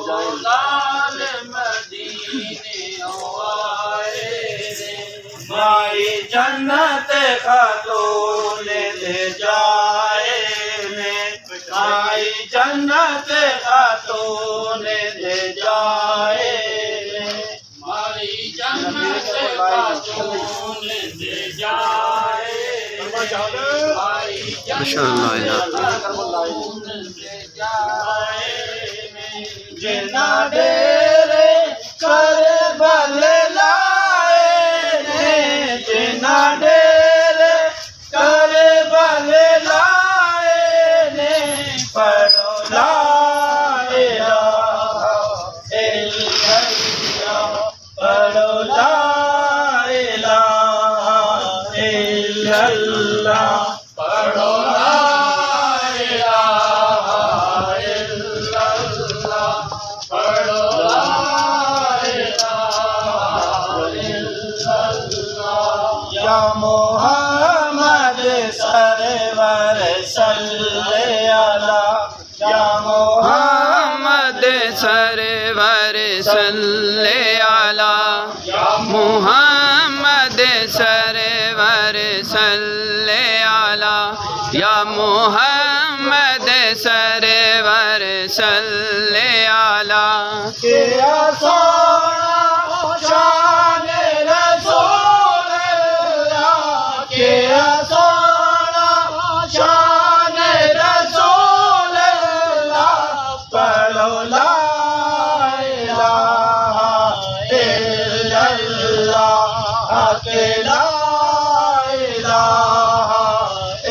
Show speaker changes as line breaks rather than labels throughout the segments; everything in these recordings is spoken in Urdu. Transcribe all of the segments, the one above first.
لال مدینے آئے رے مائی جنت خاتون دے جائے نے مائی جنت خاتون دے جائے نے مائی جنت خاتون دے جائے مائی جنت خاتون دے جائے جنا ڈیرے کربل لائے نے جنا ڈیرے کربل لائے نے پڑھو لا الہ الا اللہ پڑھو لا الہ الا اللہ پڑھو لا یا محمد سرور صلی علی یا محمد
سرور صلی علی محمد سرور صلی علی یا محمد سرور صلی علی
کیا سونا شان رسول اللہ کیا سونا شان رسول اللہ پڑھو لا الہ الا اللہ کہ لا الہ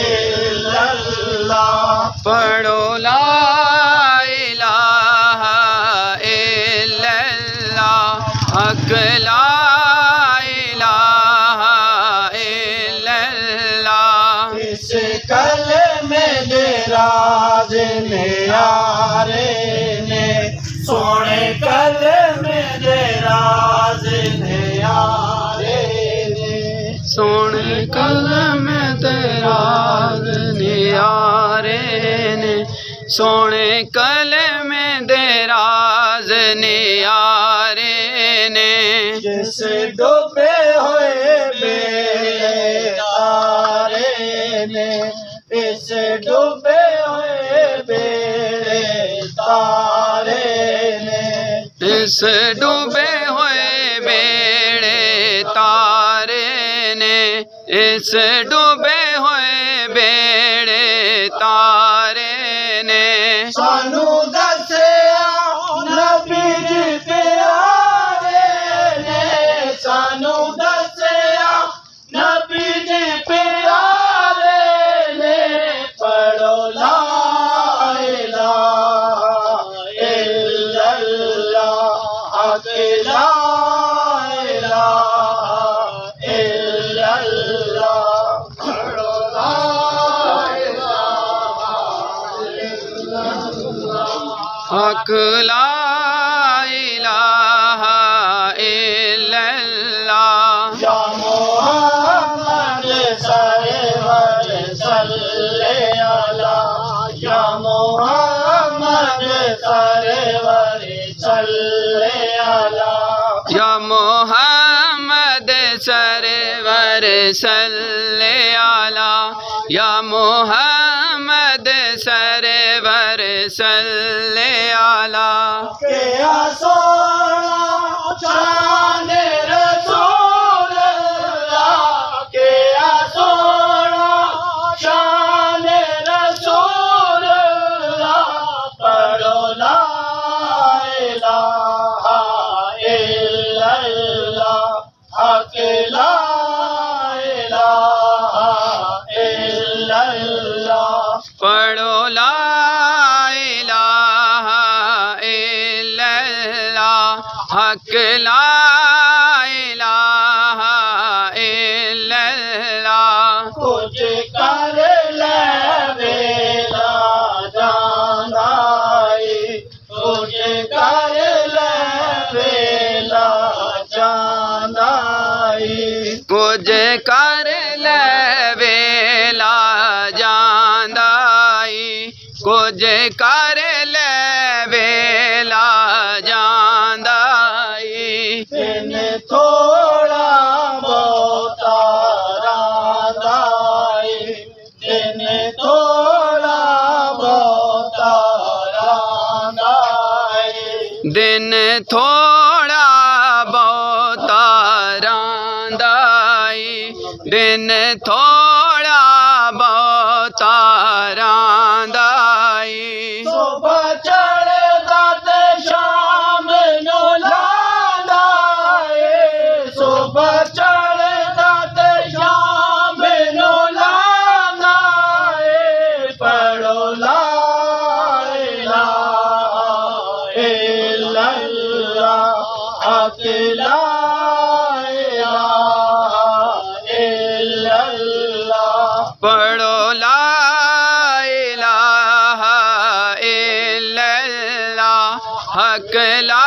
الا اللہ
پڑھو لا الہ الا اللہ حق لا الہ الا اللہ
اس کلمے دے راز نیارے نے سونے کلمے دے راز نیارے نے
سونے کلمے دے راز نیارے نے سونے کلمے دے راز نیارے نے
جس ڈوبے ہوئے بیڑے تارے نے اس ڈوبے ہوئے بیڑے تارے نے
اس ڈوبے ہوئے بیڑے تارے نے اس ڈوبے ہوئے بیڑے تارے نے
سانو دسیا نبی جی پیارے نے سانو دسیا نبی جی پیارے نے پڑھو لا الہ الا اللہ کہ لا الہ الا اللہ پڑھو لا
حق لا الہ الا اللہ
یا محمد سرور صلی علی یا محمد سرور صلی علی
یا محمد سرور صلی علی یا محمد سرور صلی علی
کیا سونا شان رسول اللہ کیا سونا شان رسول اللہ پڑھو لا الہ الا اللہ کہ لا الہ الا اللہ
پڑھو لا الہ الا اللہ حق لا الہ الا اللہ
کچھ کر لے ویلا جانائی کچھ کر لے ویلا جانائی
کچھ کر لے ویلا جاندائی کچھ کر لے ویلا دن تھوڑا بہتا راندائی دن تھوڑا بہتا راندائی
صبح چڑھدا تے شام نو لاندا اے صبح چڑھدا تے شام نو لاندا اے پڑھو لا الہ الا اللہ حق لا الہ الا اللہ
پڑھو لا الہ الا اللہ حق لا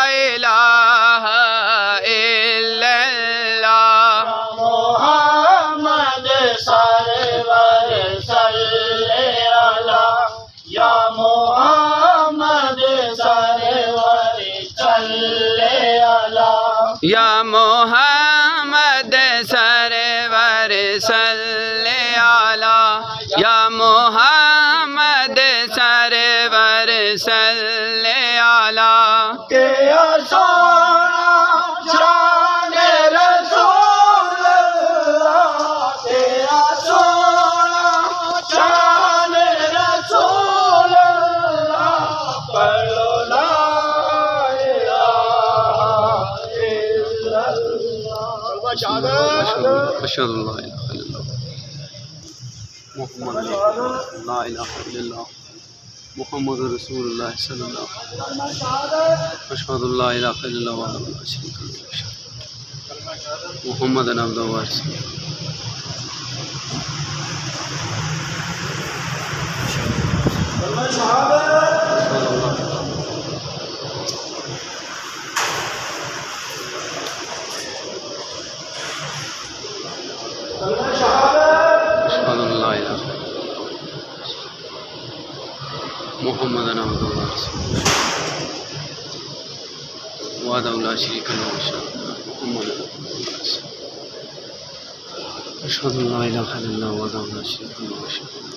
الہ الا اللہ
محمد سرور صلی اللہ یا محمد سرور صلی اللہ
یا محمد سرور صلی علی یا محمد سرور صلی علی
کہ سونا شان رسول اللہ کہ سونا شان رسول اللہ پڑھو لا الہ الا اللہ
اشہد ان لا الہ الا اللہ محمد لا الہ الا اللہ محمد رسول اللہ صلی اللہ علیہ وسلم اشہد ان لا الہ الا اللہ وحدہ لا شریک لہ محمد عبدہ ورسولہ اشہد ان لا الہ الا اللہ محمد عبدہ ورسولہ وحدہ لا شریک لہ محمد اشہد ان لا الہ الا اللہ وحدہ لا شریک لہ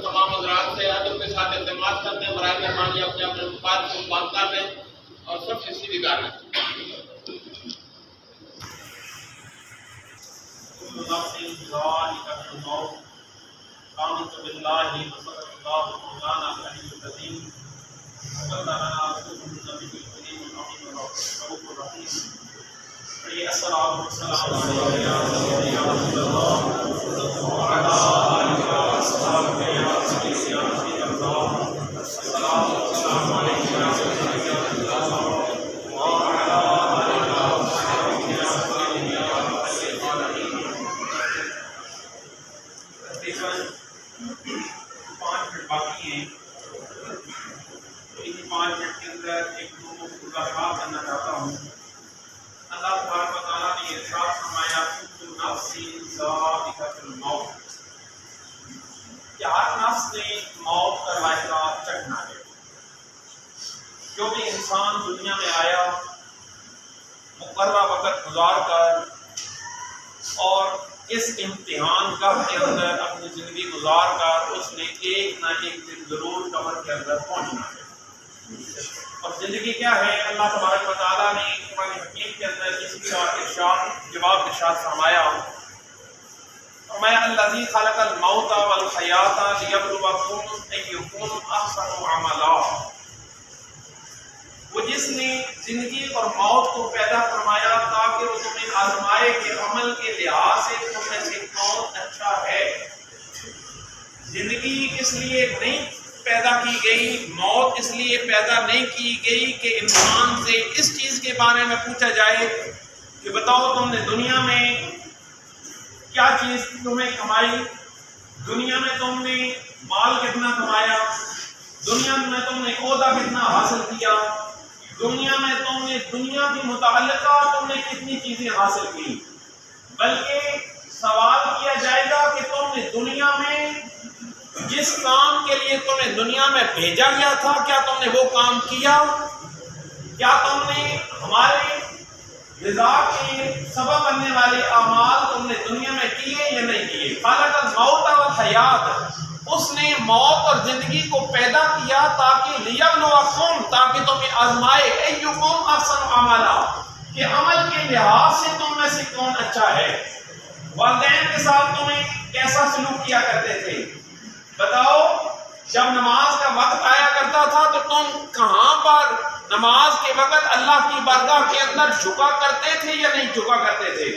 تمام حضرات سے ادب کے ساتھ اعتماد کرتے ہیں برائے مہربانی اپنے اپنے بات کو بند کر دیں اور سب سے سیدھی کر لیں آمنت باللہ وصدق اللہ مولانا العلی العظیم وبلغنا رسوله النبی الکریم الامین الرؤوف الرحیم السلام علیکم یا رسول اللہ وعلی آلہ وصحبہ یا سیدی اللہ السلام علیکم یا رسول اللہ وعلی آلہ وصحبہ یا سیدی العالمین تقریباً 5 منٹ باقی ہیں تو ان 5 منٹ کے اندر ایک دو مذاکرات کرنا چاہتا ہوں اللہ تبارک و تعالیٰ نے ارشاد فرمایا کل نفس ذائقۃ الموت کہ ہر نفس نے موت کا ذائقہ چکھنا ہے جو بھی انسان دنیا میں آیا مقررہ وقت گزار کر اور اس امتحان گاہ کے اندر اپنی زندگی گزار کر اس نے ایک نہ ایک دن ضرور قبر کے اندر پہنچنا ہے اور زندگی کیا ہے اللہ تبارک و تعالیٰ نے قرآن حکیم کے اندر اس کا جواب ارشاد فرمایا الذی خلق الموت والحیات لیبلوکم ایکم احسن عملا وہ جس نے زندگی اور موت کو پیدا فرمایا تاکہ وہ تمہیں آزمائے کہ عمل کے لحاظ سے تم میں سے کون اچھا ہے۔ زندگی اس لیے نہیں پیدا کی گئی، موت اس لیے پیدا نہیں کی گئی کہ انسان سے اس چیز کے بارے میں پوچھا جائے کہ بتاؤ تم نے دنیا میں کیا چیز تمہیں کمائی، دنیا میں تم نے مال کتنا کمایا، دنیا میں تم نے عہدہ کتنا حاصل کیا، دنیا میں تم نے دنیا کی متعلقہ تم نے کتنی چیزیں حاصل کی، بلکہ سوال کیا جائے گا کہ تم نے دنیا میں جس کام کے لیے تمہیں دنیا میں بھیجا گیا تھا کیا تم نے وہ کام کیا، کیا تم نے ہمارے رضا کے سبب بننے والے اعمال تم نے دنیا میں کیے یا نہیں کیے۔ خلق الموت والحیات، اس نے موت اور زندگی کو پیدا کیا تاکہ لیبلوکم، تاکہ تمہیں آزمائے، ایکم احسن عملا، کہ عمل کے لحاظ سے تم میں سے کون اچھا ہے۔ والدین کے ساتھ تمہیں کیسا سلوک کیا کرتے تھے؟ بتاؤ، جب نماز کا وقت آیا کرتا تھا تو تم کہاں پر نماز کے وقت اللہ کی بارگاہ کے اندر جھکا کرتے تھے یا نہیں جھکا کرتے تھے؟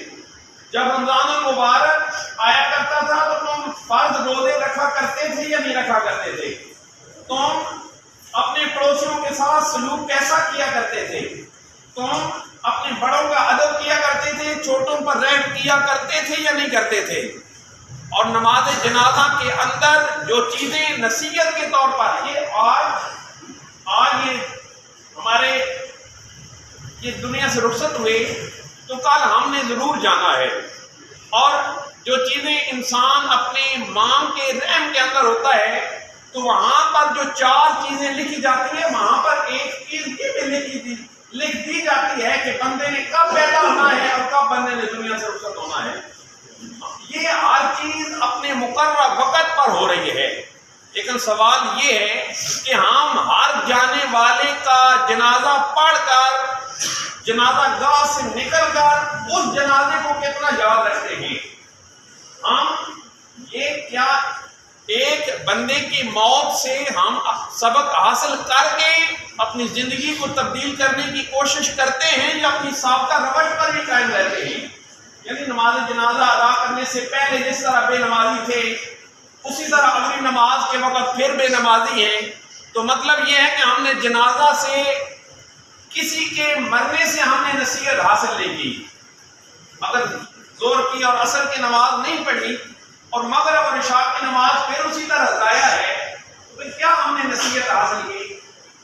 جب رمضان المبارک آیا کرتا تھا تو تم فرض روزے رکھا کرتے تھے یا نہیں رکھا کرتے تھے؟ تم اپنے پڑوسیوں کے ساتھ سلوک کیسا کیا کرتے تھے؟ تم اپنے بڑوں کا ادب کیا کرتے تھے، چھوٹوں پر رحم کیا کرتے تھے یا نہیں کرتے تھے؟ اور نماز جنازہ کے اندر جو چیزیں نصیحت کے طور پر، یہ آج یہ ہمارے یہ دنیا سے رخصت ہوئے تو کل ہم نے ضرور جانا ہے، اور جو چیزیں انسان اپنے ماں کے رحم کے اندر ہوتا ہے تو وہاں پر جو 4 چیزیں لکھی جاتی ہیں وہاں پر ایک چیز یہ بھی لکھ دی جاتی ہے کہ بندے نے کب پیدا ہونا ہے اور کب بندے نے دنیا سے رخصت ہونا ہے۔ یہ ہر چیز اپنے مقررہ وقت پر ہو رہی ہے، لیکن سوال یہ ہے کہ ہم ہر جانے والے کا جنازہ پڑھ کر، جنازہ گاہ سے نکل کر اس جنازے کو کتنا یاد رکھتے ہیں؟ ہم یہ کیا ایک بندے کی موت سے ہم سبق حاصل کر کے اپنی زندگی کو تبدیل کرنے کی کوشش کرتے ہیں یا اپنی سابقہ روش پر بھی قائم رہتے ہیں؟ یعنی نماز جنازہ ادا کرنے سے پہلے جس طرح بے نمازی تھے اسی طرح اگلی نماز کے وقت پھر بے نمازی ہیں، تو مطلب یہ ہے کہ ہم نے جنازہ سے، کسی کے مرنے سے ہم نے نصیحت حاصل نہیں کی۔ اگر ظہر کی اور عصر کی نماز نہیں پڑھی اور مغرب اور عشاء کی نماز پھر اسی طرح ضائع ہے تو کیا ہم نے نصیحت حاصل کی؟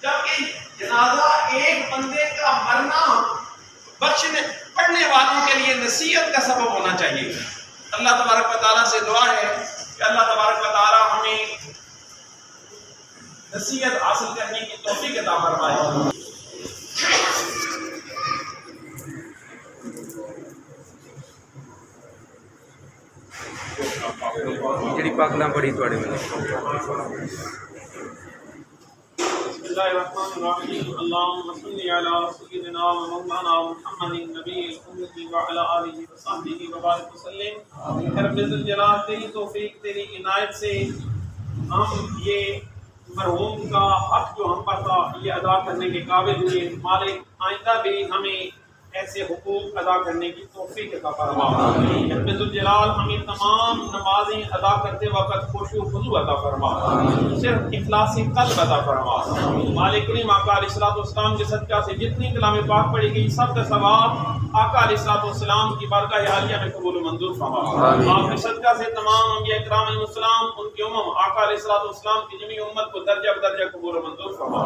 جبکہ جنازہ ایک بندے کا مرنا بخشنے پڑھنے والوں کے لیے نصیحت کا سبب ہونا چاہیے۔ اللہ تبارک و تعالیٰ سے دعا ہے کہ اللہ تبارک و تعالیٰ ہمیں نصیحت حاصل کرنے کی توفیق عطا فرمائے۔
جڑی پاکلاں بڑی تواڈے میں
بسم اللہ الرحمن الرحیم، اللہم صلی علی سیدنا و مولانا محمد النبی الأمی وعلی آلہ وصحبہ وبارک وسلم۔ رب ذوالجلال تیری توفیق، تیری عنایت سے ہم یہ مرحوم کا حق جو ہم پر تھا یہ ادا کرنے کے قابل ہوئے۔ مالک آئندہ بھی ہمیں ایسے حقوق ادا کرنے کی توفیق عطا فرما۔ رب ذوالجلال ہمیں تمام نمازیں ادا کرتے وقت خشوع و خضوع عطا فرما، صرف اخلاص قلب عطا فرما۔ مالک کریم آقا علیہ الصلوۃ والسلام کے صدقہ سے جتنی کلام پاک پڑھی گئی سب کا ثواب آقا علیہ الصلوۃ والسلام کی بارگاہ عالیہ میں قبول و منظور فرما۔ آپ کے صدقہ سے تمام انبیاء کرام علیہ السلام، ان کی آقا علیہ الصلوۃ والسلام کی جمیع امت کو درجہ بدرجہ قبول و منظور فرما۔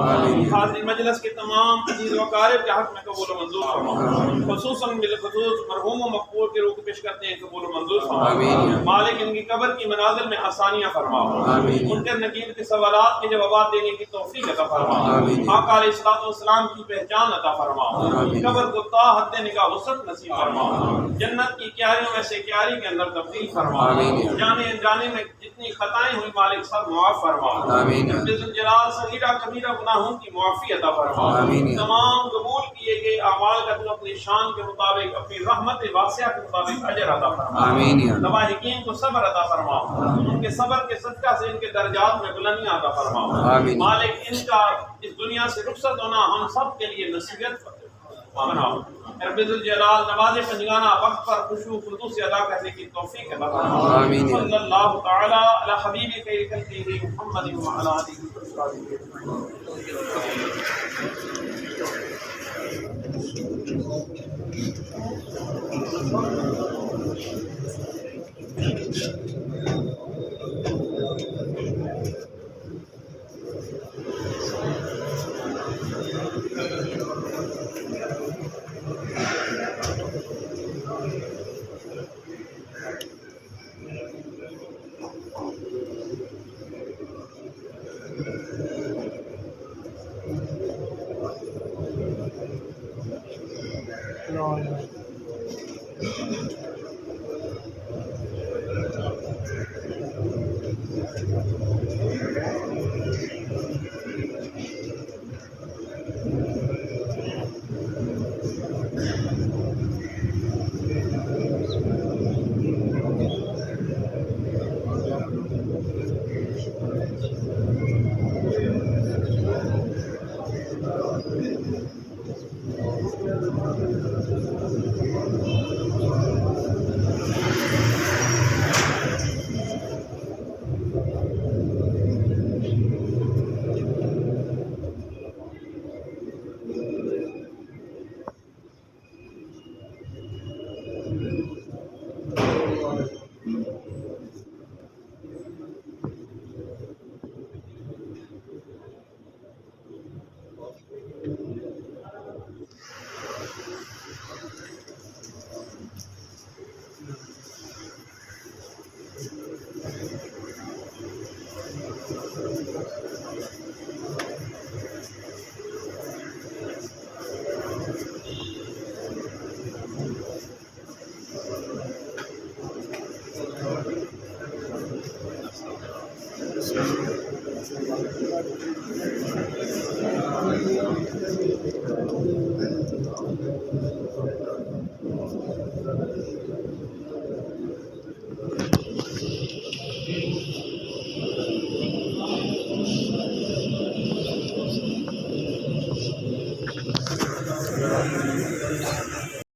حاضر مجلس کے تمام عزیز و اقارب کے حق میں قبول و منظور فرما، خصوصاً بالخصوص مرحوم و مقبول کے روح پیش کرتے ہیں قبول و منظور فرما۔ مالک ان کی قبر کی منازل میں آسانیاں فرما، منکر نکیر کے سوالات کے جوابات دینے کی توفیق عطا فرما، آقا علیہ الصلوۃ والسلام کی پہچان عطا فرما، قبر کو تا حد نگاہ وسعت نصیب فرما، جنت کی کیاریوں میں سے کیاری کے اندر تبدیل فرما، جانے انجانے میں جتنی خطائیں ہوئی مالک سب معاف فرما، رب ذوالجلال صغیرہ کبیرہ گناہوں کی معافی عطا فرما، تمام قبول کیے گئے اعمال کا تو اپنی شان کے مطابق اپنی رحمت واسعہ کے مطابق اجر عطا فرما، لواحقین کو صبر عطا فرما، ان کے صبر کے صدقہ سے ان کے درجات میں بلندیاں عطا فرما۔ مالک ان کا اس دنیا سے رخصت ہونا ہم سب کے لیے نصیحت بناؤ۔ رب الجلال نماز پنجگانہ وقت پر خشوع و خضوع سے ادا کرنے کی توفیق عطا فرما۔
آمین۔
صلی اللہ تعالی علی حبیب خیر خلقہ محمد وعلی آلہ وصحبہ
Thank you.